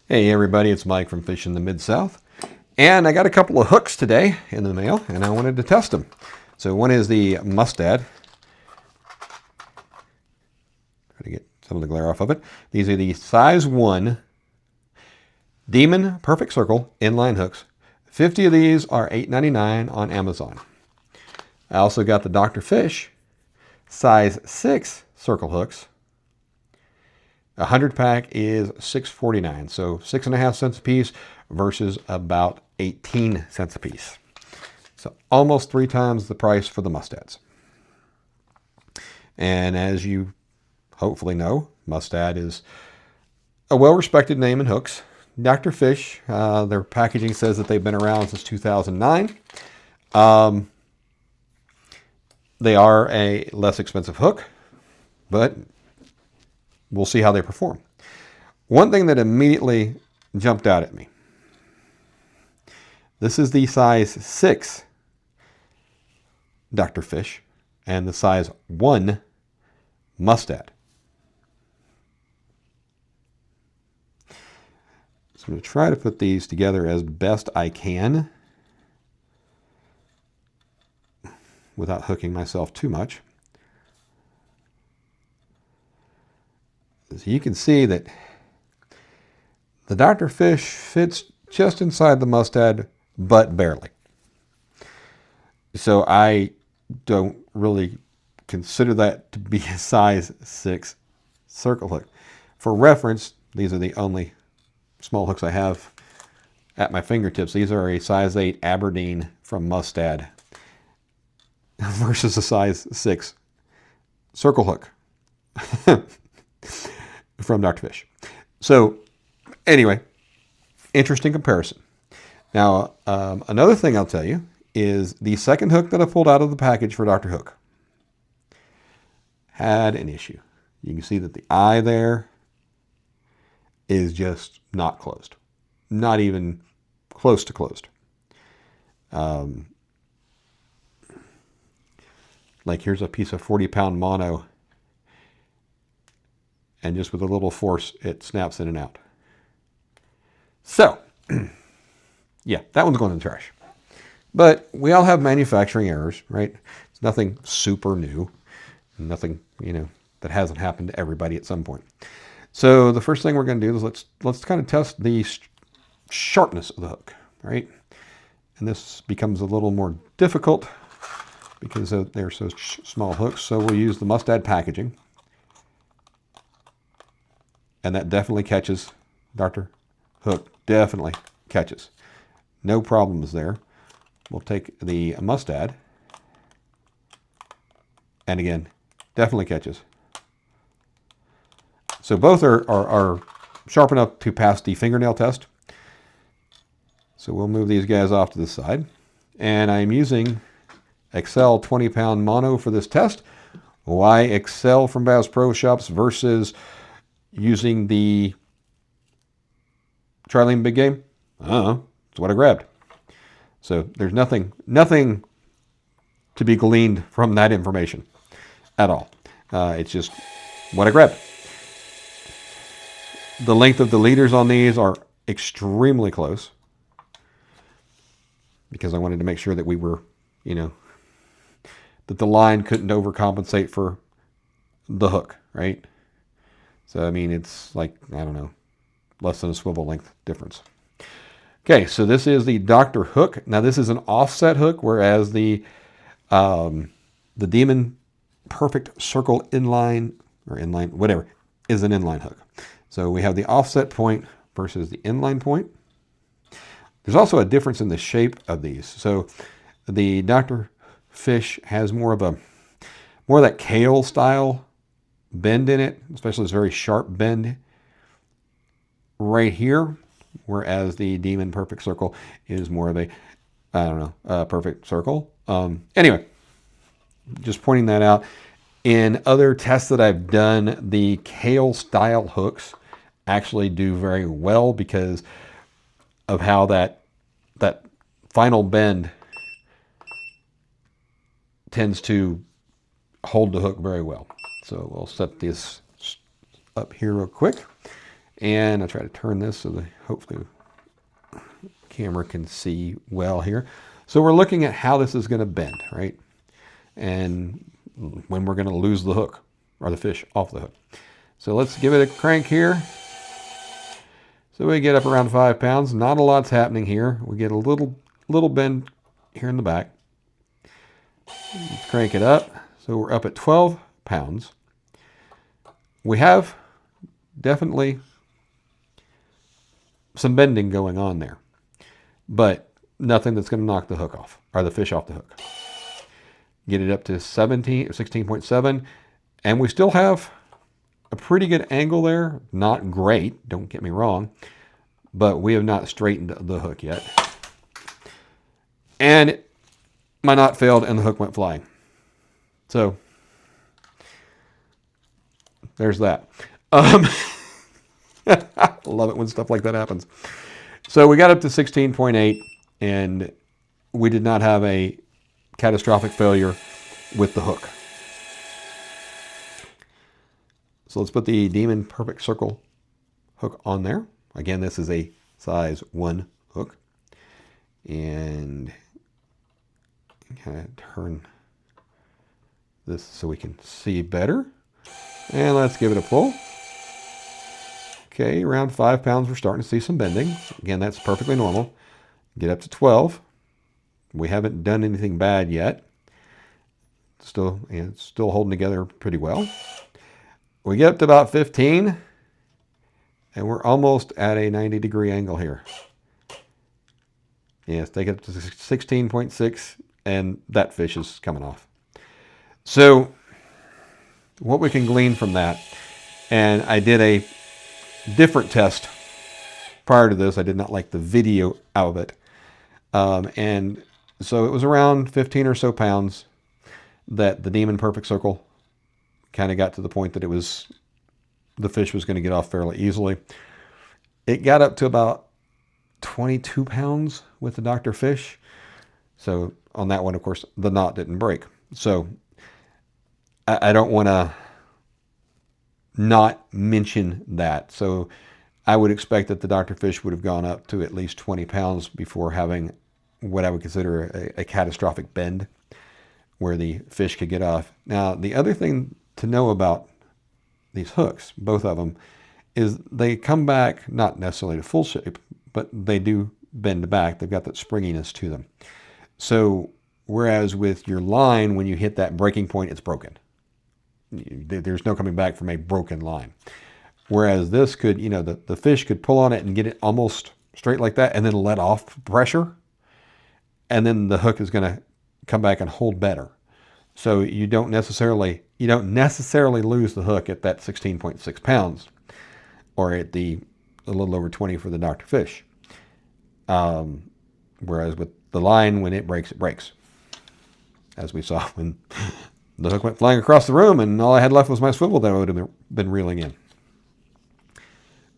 Hey everybody, it's Mike from Fish in the Mid-South. And I got a couple of hooks today in the mail and I wanted to test them. So one is the Mustad. Try to get some of the glare off of it. These are the size 1 Demon Perfect Circle inline hooks. 50 of these are $8.99 on Amazon. I also got the Dr. Fish size 6 circle hooks. A 100 pack is $6.49, so 6.5 cents a piece versus about 18 cents a piece. So almost 3 times the price for the Mustads. And as you hopefully know, Mustad is a well-respected name in hooks. Dr. Fish, their packaging says that they've been around since 2009. They are a less expensive hook, but we'll see how they perform. One thing that immediately jumped out at me. This is the size 6 Dr. Fish and the size 1 Mustad. So I'm going to try to put these together as best I can without hooking myself too much. So you can see that the Dr. Fish fits just inside the Mustad, but barely. So I don't really consider that to be a size 6 circle hook. For reference, these are the only small hooks I have at my fingertips. These are a size 8 Aberdeen from Mustad versus a size 6 circle hook from Dr. Fish. So anyway, interesting comparison. Now, another thing I'll tell you is the second hook that I pulled out of the package for Dr. Hook had an issue. You can see that the eye there is just not closed. Not even close to closed. Like here's a piece of 40-pound mono, and just with a little force, it snaps in and out. So, yeah, that one's going in the trash. But we all have manufacturing errors, right? It's nothing super new. Nothing, that hasn't happened to everybody at some point. So the first thing we're going to do is let's kind of test the sharpness of the hook, right? And this becomes a little more difficult because they're so small hooks. So we'll use the Mustad packaging. And that definitely catches. Dr. Hook definitely catches. No problems there. We'll take the Mustad. And again, definitely catches. So both are sharp enough to pass the fingernail test. So we'll move these guys off to the side. And I'm using Excel 20-pound mono for this test. Why Excel from Bass Pro Shops versus using the Trilene Big Game? I don't know. It's what I grabbed. So there's nothing to be gleaned from that information at all. It's just what I grabbed. The length of the leaders on these are extremely close because I wanted to make sure that we were, that the line couldn't overcompensate for the hook, right? So, I mean, it's like, I don't know, less than a swivel length difference. Okay, so this is the Dr. Hook. Now, this is an offset hook, whereas the Demon Perfect Circle inline, whatever, is an inline hook. So we have the offset point versus the inline point. There's also a difference in the shape of these. So the Dr. Fish has more of that kale style bend in it, especially this very sharp bend right here, whereas the Demon Perfect Circle is more of a perfect circle. Anyway, just pointing that out. In other tests that I've done, the kale style hooks actually do very well because of how that final bend tends to hold the hook very well. So we'll set this up here real quick And I'll try to turn this so that hopefully the camera can see well here. So we're looking at how this is going to bend, right? And when we're going to lose the hook or the fish off the hook. So let's give it a crank here. So we get up around 5 pounds. Not a lot's happening here. We get a little bend here in the back. Let's crank it up. So we're up at 12 pounds. We have definitely some bending going on there, but nothing that's going to knock the hook off or the fish off the hook. Get it up to 16.7, and we still have a pretty good angle there. Not great, don't get me wrong, but we have not straightened the hook yet. And my knot failed and the hook went flying. So there's that. I love it when stuff like that happens. So we got up to 16.8 and we did not have a catastrophic failure with the hook. So let's put the Demon Perfect Circle hook on there. Again, this is a size 1 hook. And kind of turn this so we can see better. And let's give it a pull. Okay, around 5 pounds, we're starting to see some bending. Again, that's perfectly normal. Get up to 12. We haven't done anything bad yet. Still, it's still holding together pretty well. We get up to about 15, and we're almost at a 90-degree angle here. Yes, take it up to 16.6, and that fish is coming off. So what we can glean from that, and I did a different test prior to this. I did not like the video of it. And so it was around 15 or so pounds that the Demon Perfect Circle kind of got to the point that the fish was going to get off fairly easily. It got up to about 22 pounds with the Dr. Fish. So on that one, of course, the knot didn't break. So I don't want to not mention that. So I would expect that the Dr. Fish would have gone up to at least 20 pounds before having what I would consider a catastrophic bend where the fish could get off. Now, the other thing to know about these hooks, both of them, is they come back not necessarily to full shape, but they do bend back. They've got that springiness to them. So whereas with your line, when you hit that breaking point, it's broken. There's no coming back from a broken line. Whereas this could, the fish could pull on it and get it almost straight like that and then let off pressure. And then the hook is going to come back and hold better. So you don't necessarily lose the hook at that 16.6 pounds or at a little over 20 for the Dr. Fish. Whereas with the line, when it breaks. As we saw when the hook went flying across the room and all I had left was my swivel that I would have been reeling in.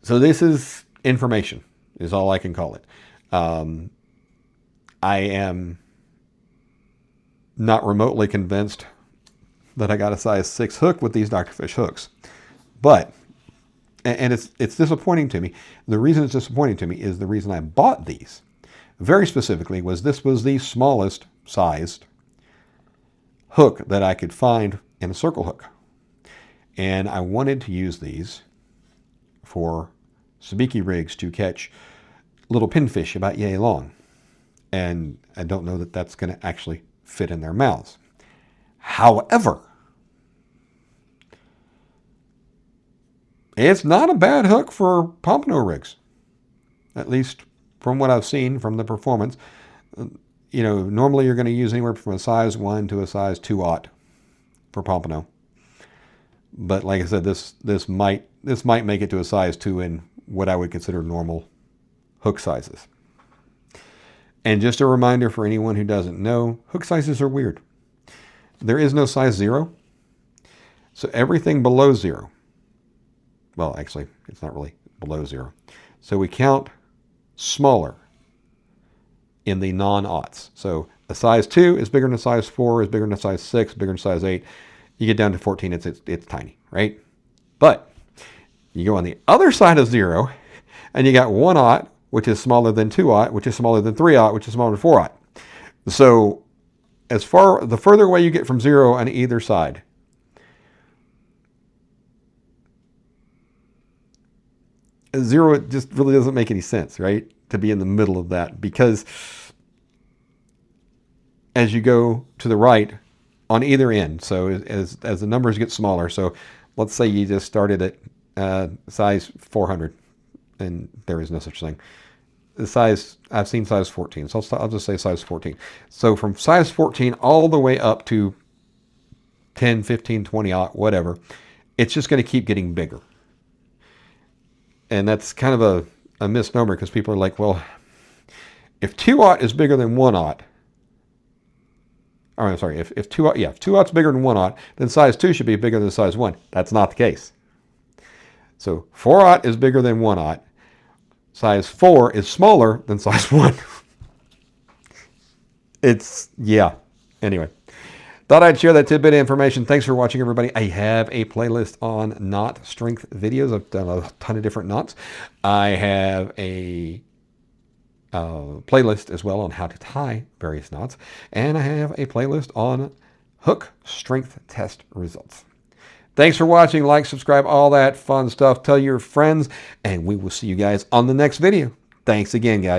So this is information, is all I can call it. I am not remotely convinced that I got a size 6 hook with these Dr. Fish hooks. But, and it's disappointing to me. The reason it's disappointing to me is the reason I bought these, very specifically, was this was the smallest sized hook that I could find in a circle hook. And I wanted to use these for sabiki rigs to catch little pinfish about yay long. And I don't know that that's going to actually fit in their mouths. However, it's not a bad hook for pompano rigs, at least from what I've seen from the performance. Normally you're going to use anywhere from a size 1 to a size 2/0 for pompano. But like I said, this might make it to a size 2 in what I would consider normal hook sizes. And just a reminder for anyone who doesn't know, hook sizes are weird. There is no size 0. So everything below 0, well, actually, it's not really below 0. So we count smaller in the non-aughts. So a size 2 is bigger than a size 4, is bigger than a size 6, bigger than a size 8. You get down to 14, it's tiny, right? But You go on the other side of 0, and you got 1/0, which is smaller than 2/0, which is smaller than 3/0, which is smaller than 4/0. So the further away you get from 0 on either side, zero, it just really doesn't make any sense, right? To be in the middle of that, because as you go to the right on either end, so as the numbers get smaller, so let's say you just started at size 400, and there is no such thing. The size, I've seen size 14, so I'll just say size 14. So from size 14 all the way up to 10, 15, 20, whatever, it's just going to keep getting bigger. And that's kind of a misnomer, because people are like, well, if 2/0 is bigger than 1/0, or I'm sorry, if 2/0, if 2/0 is bigger than 1/0, then size 2 should be bigger than size 1. That's not the case. So 4/0 is bigger than 1/0. Size 4 is smaller than size 1. Yeah. Anyway, thought I'd share that tidbit of information. Thanks for watching, everybody. I have a playlist on knot strength videos. I've done a ton of different knots. I have a playlist as well on how to tie various knots. And I have a playlist on hook strength test results. Thanks for watching. Like, subscribe, all that fun stuff. Tell your friends, and we will see you guys on the next video. Thanks again, guys.